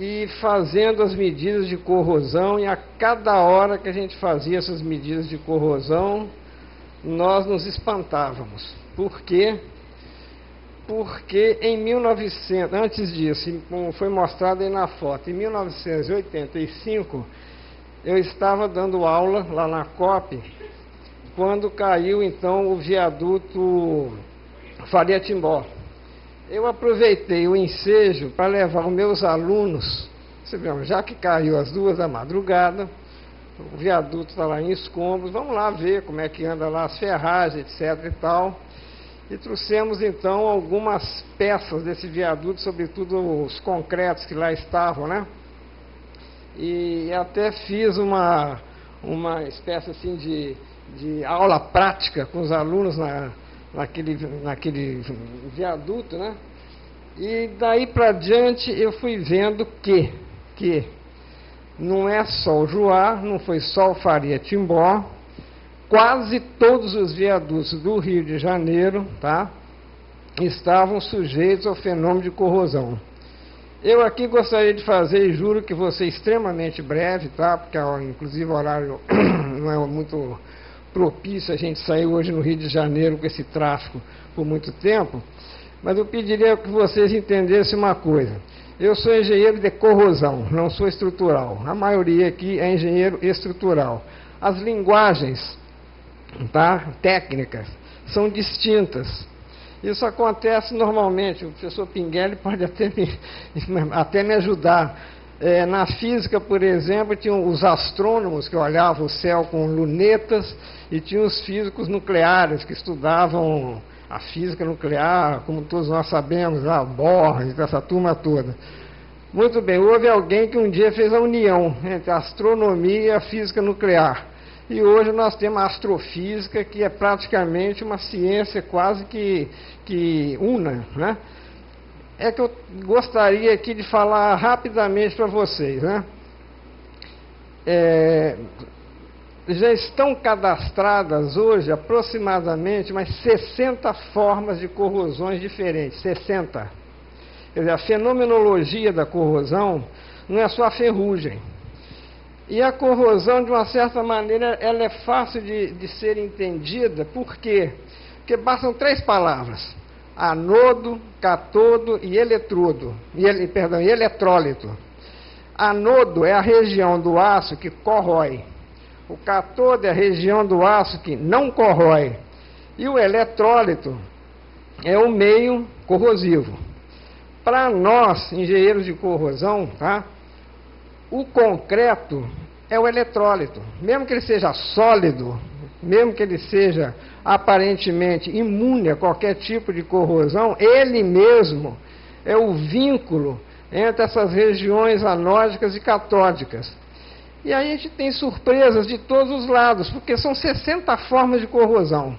e fazendo as medidas de corrosão, e a cada hora que a gente fazia essas medidas de corrosão, nós nos espantávamos. Por quê? Porque em 1900, antes disso, como foi mostrado aí na foto, em 1985, eu estava dando aula lá na COP, quando caiu então o viaduto Faria Timbó. Eu aproveitei o ensejo para levar os meus alunos, já que caiu às 2 da madrugada, o viaduto está lá em escombros, vamos lá ver como é que anda lá as ferragens, etc. e tal. E trouxemos então algumas peças desse viaduto, sobretudo os concretos que lá estavam, né? E até fiz uma espécie assim de aula prática com os alunos naquele viaduto, né? E daí para diante eu fui vendo que não é só o Juá, não foi só o Faria Timbó, quase todos os viadutos do Rio de Janeiro, tá, estavam sujeitos ao fenômeno de corrosão. Eu aqui gostaria de fazer, e juro que vou ser extremamente breve, tá, porque inclusive o horário não é muito propício a gente sair hoje no Rio de Janeiro com esse tráfego por muito tempo, mas eu pediria que vocês entendessem uma coisa. Eu sou engenheiro de corrosão, não sou estrutural. A maioria aqui é engenheiro estrutural. As linguagens, tá, técnicas são distintas. Isso acontece normalmente. O professor Pinguelli pode até me ajudar. Na física, por exemplo, tinham os astrônomos que olhavam o céu com lunetas e tinham os físicos nucleares que estudavam a física nuclear, como todos nós sabemos, Bohr, essa turma toda. Muito bem, houve alguém que um dia fez a união entre a astronomia e a física nuclear. E hoje nós temos a astrofísica, que é praticamente uma ciência quase que una, né? É que eu gostaria aqui de falar rapidamente para vocês, né? Já estão cadastradas hoje aproximadamente umas 60 formas de corrosões diferentes, 60. Quer dizer, a fenomenologia da corrosão não é só a ferrugem. E a corrosão, de uma certa maneira, ela é fácil de ser entendida. Por quê? Porque bastam 3 palavras: anodo, catodo e eletrodo. E eletrólito. Anodo é a região do aço que corrói. O catodo é a região do aço que não corrói. E o eletrólito é o meio corrosivo. Para nós, engenheiros de corrosão, tá, o concreto é o eletrólito. Mesmo que ele seja sólido, mesmo que ele seja aparentemente imune a qualquer tipo de corrosão, ele mesmo é o vínculo entre essas regiões anódicas e catódicas. E aí a gente tem surpresas de todos os lados, porque são 60 formas de corrosão.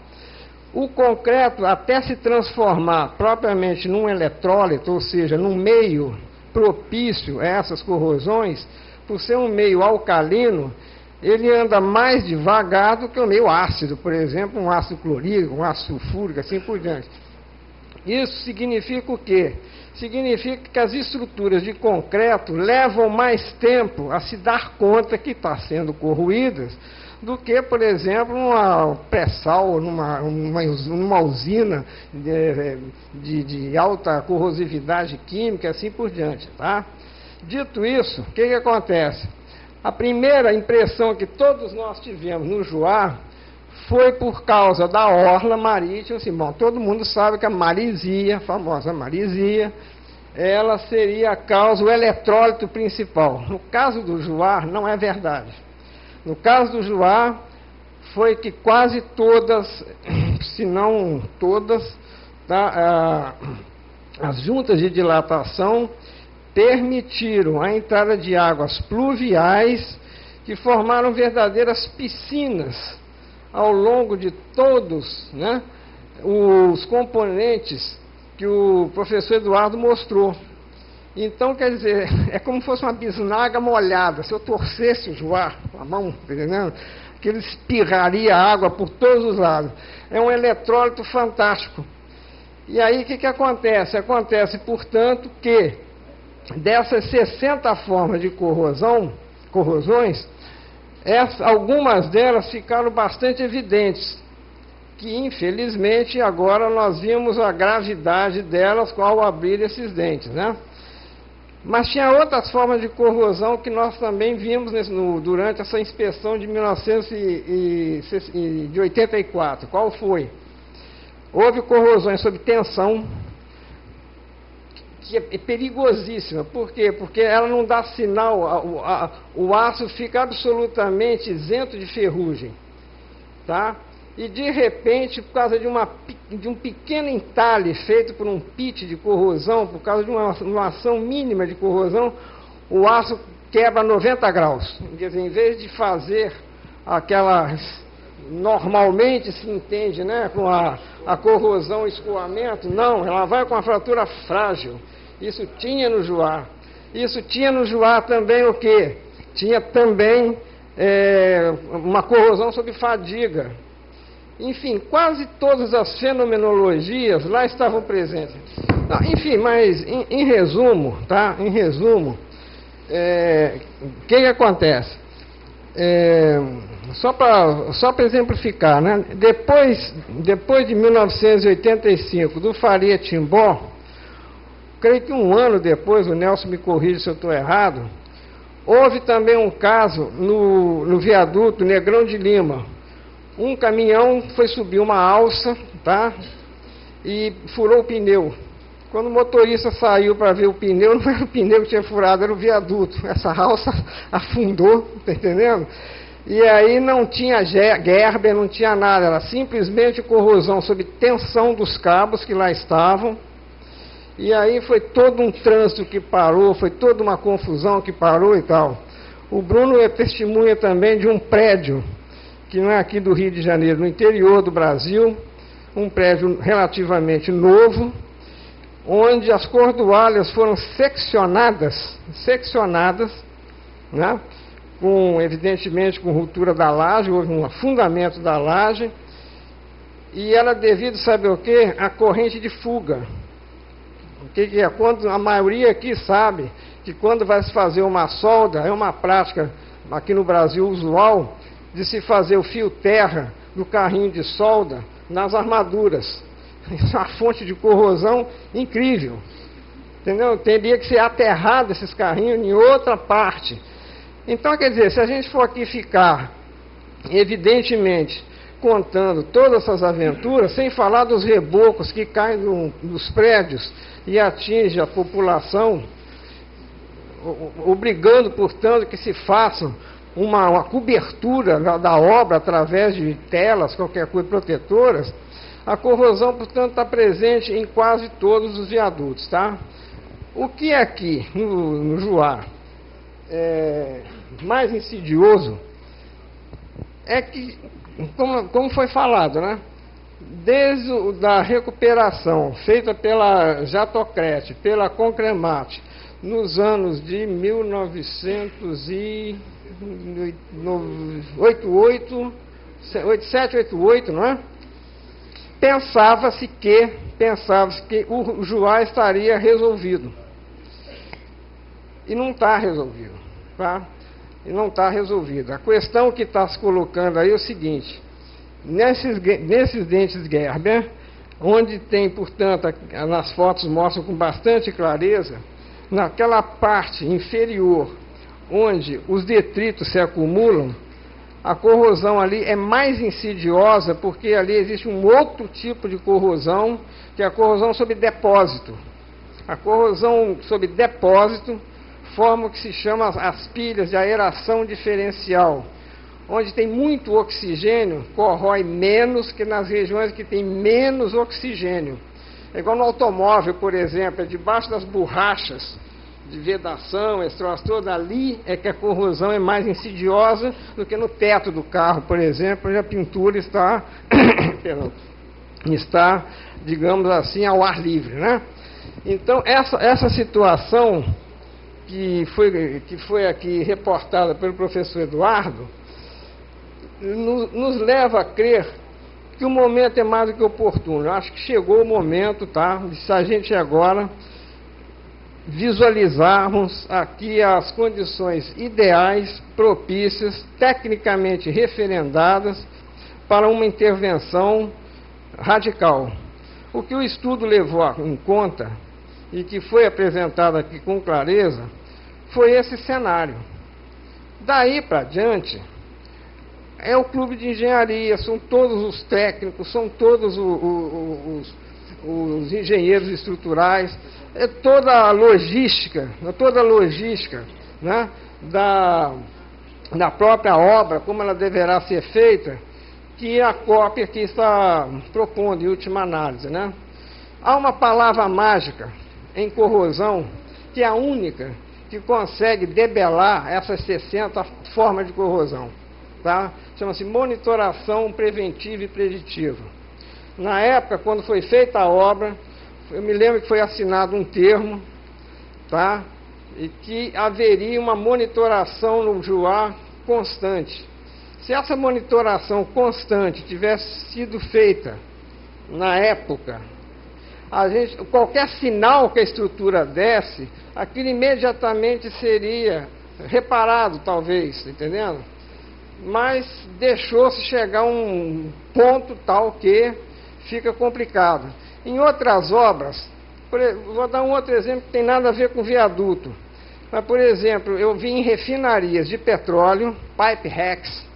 O concreto, até se transformar propriamente num eletrólito, ou seja, num meio propício a essas corrosões, por ser um meio alcalino, ele anda mais devagar do que o meio ácido, por exemplo, um ácido clorídrico, um ácido sulfúrico, assim por diante. Isso significa o quê? Significa que as estruturas de concreto levam mais tempo a se dar conta que está sendo corroídas do que, por exemplo, numa pré-sal, numa usina de alta corrosividade química, assim por diante, tá? Dito isso, o que acontece? A primeira impressão que todos nós tivemos no Juá foi por causa da orla marítima. Assim, bom, todo mundo sabe que a maresia, a famosa maresia, ela seria a causa, o eletrólito principal. No caso do Juá, não é verdade. No caso do Juá, foi que quase todas, se não todas, tá, as juntas de dilatação permitiram a entrada de águas pluviais que formaram verdadeiras piscinas ao longo de todos, né, os componentes que o professor Eduardo mostrou. Então, quer dizer, é como se fosse uma bisnaga molhada. Se eu torcesse o Juá com a mão, entendeu? Que ele espirraria água por todos os lados. É um eletrólito fantástico. E aí, o que acontece? Acontece, portanto, que dessas 60 formas de corrosões, algumas delas ficaram bastante evidentes, que infelizmente agora nós vimos a gravidade delas ao abrir esses dentes, né? Mas tinha outras formas de corrosão que nós também vimos durante essa inspeção de 1984. Qual foi? Houve corrosões sob tensão, que é perigosíssima. Por quê? Porque ela não dá sinal, o aço fica absolutamente isento de ferrugem, tá? E de repente, por causa de um pequeno entalhe feito por um pit de corrosão, por causa de uma ação mínima de corrosão, o aço quebra 90 graus. Quer dizer, em vez de fazer aquela... Normalmente se entende, né, com a corrosão, escoamento, não, ela vai com a fratura frágil. Isso tinha no Juá. Isso tinha no Juá também o quê? Tinha também uma corrosão sob fadiga. Enfim, quase todas as fenomenologias lá estavam presentes. Não, enfim, mas em resumo, tá? Em resumo, o que acontece? Só para exemplificar, né? Depois de 1985, do Faria Timbó, creio que um ano depois, o Nelson me corrige se eu estou errado, houve também um caso no viaduto Negrão de Lima. Um caminhão foi subir uma alça, tá? E furou o pneu. Quando o motorista saiu para ver o pneu, não era o pneu que tinha furado, era o viaduto. Essa alça afundou, tá entendendo? E aí não tinha Gerber, não tinha nada, era simplesmente corrosão sob tensão dos cabos que lá estavam. E aí foi todo um trânsito que parou, foi toda uma confusão que parou e tal. O Bruno é testemunha também de um prédio, que não é aqui do Rio de Janeiro, no interior do Brasil, um prédio relativamente novo, onde as cordoalhas foram seccionadas, né? Evidentemente com ruptura da laje, houve um afundamento da laje, e era devido, sabe o quê? A corrente de fuga. O que é? Quando a maioria aqui sabe que quando vai se fazer uma solda, é uma prática aqui no Brasil usual, de se fazer o fio terra do carrinho de solda nas armaduras. Isso é uma fonte de corrosão incrível. Entendeu? Teria que ser aterrado esses carrinhos em outra parte. Então, quer dizer, se a gente for aqui ficar, evidentemente, contando todas essas aventuras, sem falar dos rebocos que caem dos prédios e atingem a população, obrigando, portanto, que se façam uma cobertura da obra através de telas, qualquer coisa, protetoras, a corrosão, portanto, está presente em quase todos os viadutos, tá? O que é aqui, no Juá, mais insidioso, é que, como foi falado, né? Desde a recuperação feita pela Jatocrete, pela Concremate, nos anos de 1988, 87, não é? Pensava-se que o Juá estaria resolvido. E não está resolvido, tá? E não está resolvido. A questão que está se colocando aí é o seguinte: nesses dentes Gerber, onde tem, portanto, nas fotos mostram com bastante clareza, naquela parte inferior, onde os detritos se acumulam, a corrosão ali é mais insidiosa, porque ali existe um outro tipo de corrosão, que é a corrosão sob depósito. A corrosão sob depósito forma o que se chama as pilhas de aeração diferencial, onde tem muito oxigênio, corrói menos que nas regiões que tem menos oxigênio. É igual no automóvel, por exemplo, é debaixo das borrachas de vedação, esse troço todo, ali é que a corrosão é mais insidiosa do que no teto do carro, por exemplo, onde a pintura está, digamos assim, ao ar livre, né? Então, essa situação que foi aqui reportada pelo professor Eduardo, nos leva a crer que o momento é mais do que oportuno. Eu acho que chegou o momento, tá? Se a gente agora visualizarmos aqui as condições ideais, propícias, tecnicamente referendadas para uma intervenção radical. O que o estudo levou em conta e que foi apresentado aqui com clareza foi esse cenário. Daí para diante, é o clube de engenharia, são todos os técnicos, são todos os engenheiros estruturais, é toda a logística, né, da própria obra, como ela deverá ser feita, que a COP aqui está propondo, em última análise, né? Há uma palavra mágica em corrosão, que é a única que consegue debelar essas 60 formas de corrosão, tá? Chama-se monitoração preventiva e preditiva. Na época, quando foi feita a obra, eu me lembro que foi assinado um termo, tá? E que haveria uma monitoração no JUA constante. Se essa monitoração constante tivesse sido feita na época, qualquer sinal que a estrutura desse, aquilo imediatamente seria reparado, talvez, entendendo? Mas deixou-se chegar a um ponto tal que fica complicado. Em outras obras, vou dar um outro exemplo que tem nada a ver com viaduto. Mas, por exemplo, eu vi em refinarias de petróleo, pipe racks,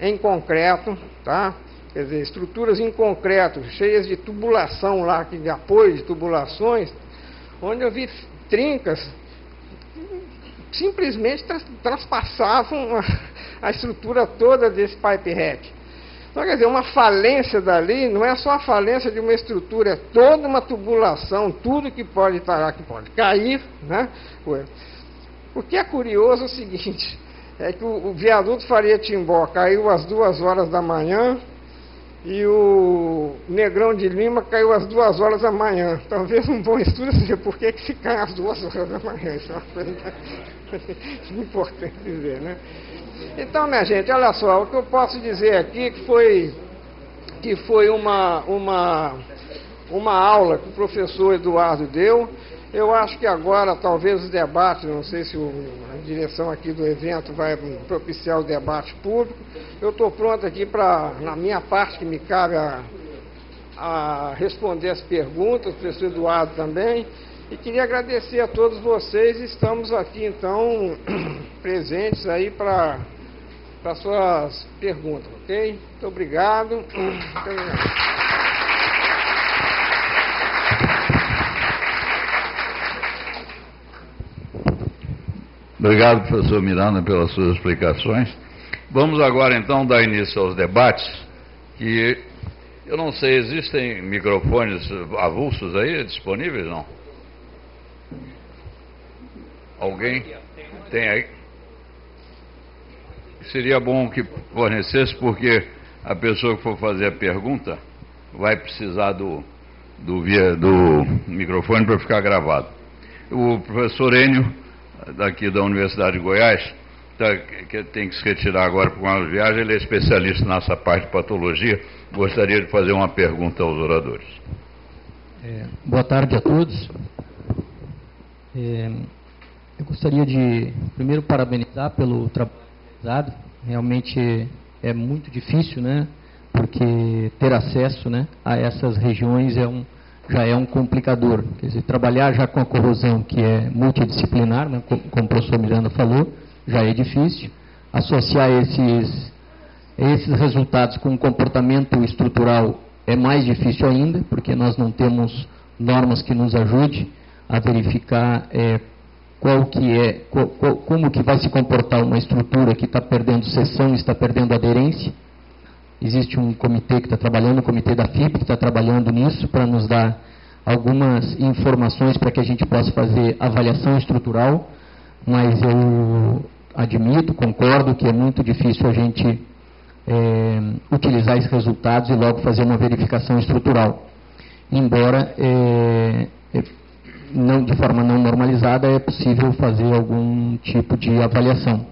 em concreto, tá? Quer dizer, estruturas em concreto, cheias de tubulação lá, de apoio de tubulações, onde eu vi trincas simplesmente transpassavam a estrutura toda desse pipe rack. Então, quer dizer, uma falência dali não é só a falência de uma estrutura, é toda uma tubulação, tudo que pode estar lá, que pode cair, né? O que é curioso é o seguinte, é que o viaduto Faria Timbó caiu às 2 horas da manhã e o Negrão de Lima caiu às 2 horas da manhã. Talvez um bom estudo seja por que se cai às 2 horas da manhã. Isso é uma coisa importante dizer, né? Então, minha gente, olha só, o que eu posso dizer aqui que foi uma aula que o professor Eduardo deu. Eu acho que agora, talvez, os debates, não sei se a direção aqui do evento vai propiciar o debate público. Eu estou pronto aqui para, na minha parte, que me cabe a responder as perguntas, o professor Eduardo também. E queria agradecer a todos vocês. Estamos aqui, então, presentes aí para suas perguntas, ok? Muito obrigado. Muito obrigado. Obrigado, professor Miranda, pelas suas explicações. Vamos agora, então, dar início aos debates, que eu não sei, existem microfones avulsos aí disponíveis, não? Alguém tem aí? Seria bom que fornecesse, porque a pessoa que for fazer a pergunta vai precisar do microfone para ficar gravado. O professor Enio, daqui da Universidade de Goiás, que tem que se retirar agora por uma viagem, ele é especialista nessa parte de patologia. Gostaria de fazer uma pergunta aos oradores. Boa tarde a todos. Eu gostaria de, primeiro, parabenizar pelo trabalho realizado. Realmente é muito difícil, né? Porque ter acesso, né, a essas regiões já é um complicador. Quer dizer, trabalhar já com a corrosão, que é multidisciplinar, né, como o professor Miranda falou, já é difícil. Associar esses resultados com um comportamento estrutural é mais difícil ainda, porque nós não temos normas que nos ajudem a verificar como que vai se comportar uma estrutura que está perdendo seção e está perdendo aderência. Existe um comitê que está trabalhando, o comitê da FIP, que está trabalhando nisso, para nos dar algumas informações para que a gente possa fazer avaliação estrutural, mas eu admito, concordo que é muito difícil a gente utilizar esses resultados e logo fazer uma verificação estrutural. Embora, de forma não normalizada, é possível fazer algum tipo de avaliação.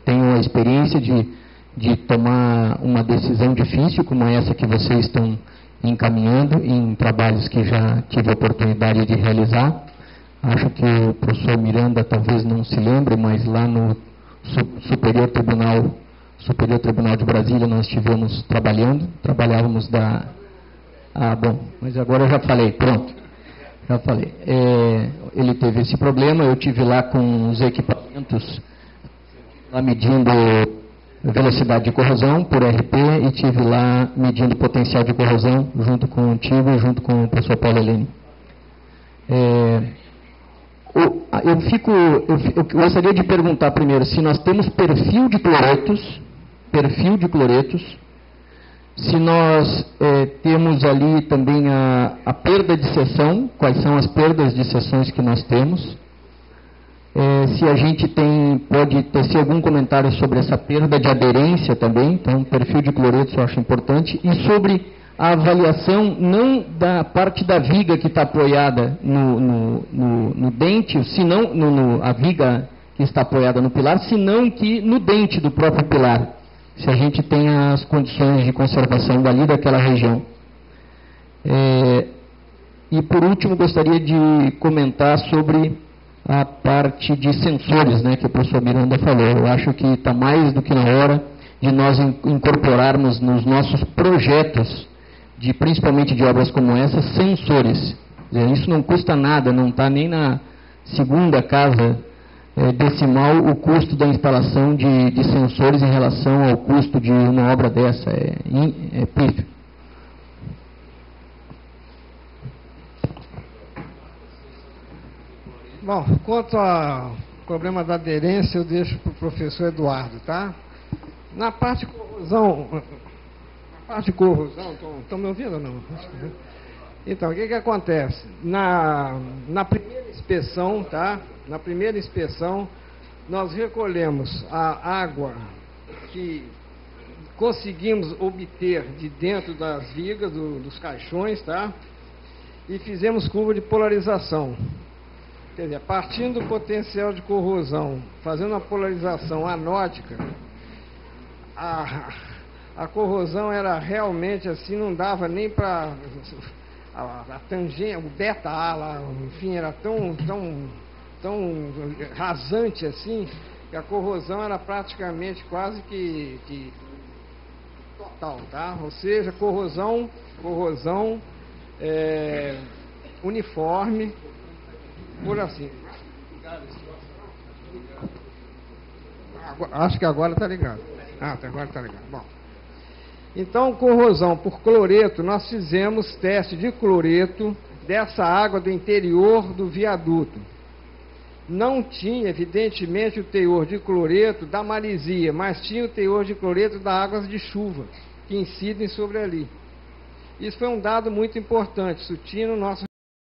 Tenho a experiência de tomar uma decisão difícil, como essa que vocês estão encaminhando, em trabalhos que já tive a oportunidade de realizar, Acho que o professor Miranda talvez não se lembre, mas lá no Superior Tribunal de Brasília nós estivemos trabalhávamos da... Ah, bom, mas agora eu já falei, pronto. Já falei. Ele teve esse problema, eu tive lá com os equipamentos, lá medindo velocidade de corrosão por RP e tive lá medindo potencial de corrosão junto com o Tigo e junto com o professor Paulo Helene. Eu gostaria de perguntar primeiro se nós temos perfil de cloretos, se nós temos ali também a perda de seção, quais são as perdas de seções que nós temos, se a gente pode ter algum comentário sobre essa perda de aderência também, então perfil de cloretos eu acho importante, e sobre a avaliação não da parte da viga que está apoiada no dente, senão a viga que está apoiada no pilar, senão que no dente do próprio pilar, se a gente tem as condições de conservação dali daquela região. E por último gostaria de comentar sobre a parte de sensores, né, que o professor Miranda falou. Eu acho que está mais do que na hora de nós incorporarmos nos nossos projetos, principalmente de obras como essa, sensores. Isso não custa nada, não está nem na segunda casa decimal o custo da instalação de sensores em relação ao custo de uma obra dessa. É pífio. Bom, quanto ao problema da aderência, eu deixo para o professor Eduardo, tá? Na parte de corrosão, estão me ouvindo ou não? Então, o que acontece? Na primeira inspeção, tá? Na primeira inspeção, nós recolhemos a água que conseguimos obter de dentro das vigas, dos caixões, tá? E fizemos curva de polarização. Quer dizer, partindo do potencial de corrosão, fazendo uma polarização anódica, a corrosão era realmente assim, não dava nem para a tangente, o beta A lá, enfim, era tão rasante assim, que a corrosão era praticamente quase que total, tá? Ou seja, corrosão uniforme, por assim. Acho que agora está ligado. Agora está ligado. Bom. Então, corrosão por cloreto, nós fizemos teste de cloreto dessa água do interior do viaduto. Não tinha, evidentemente, o teor de cloreto da maresia, mas tinha o teor de cloreto das águas de chuva, que incidem sobre ali. Isso foi um dado muito importante, isso tinha no nosso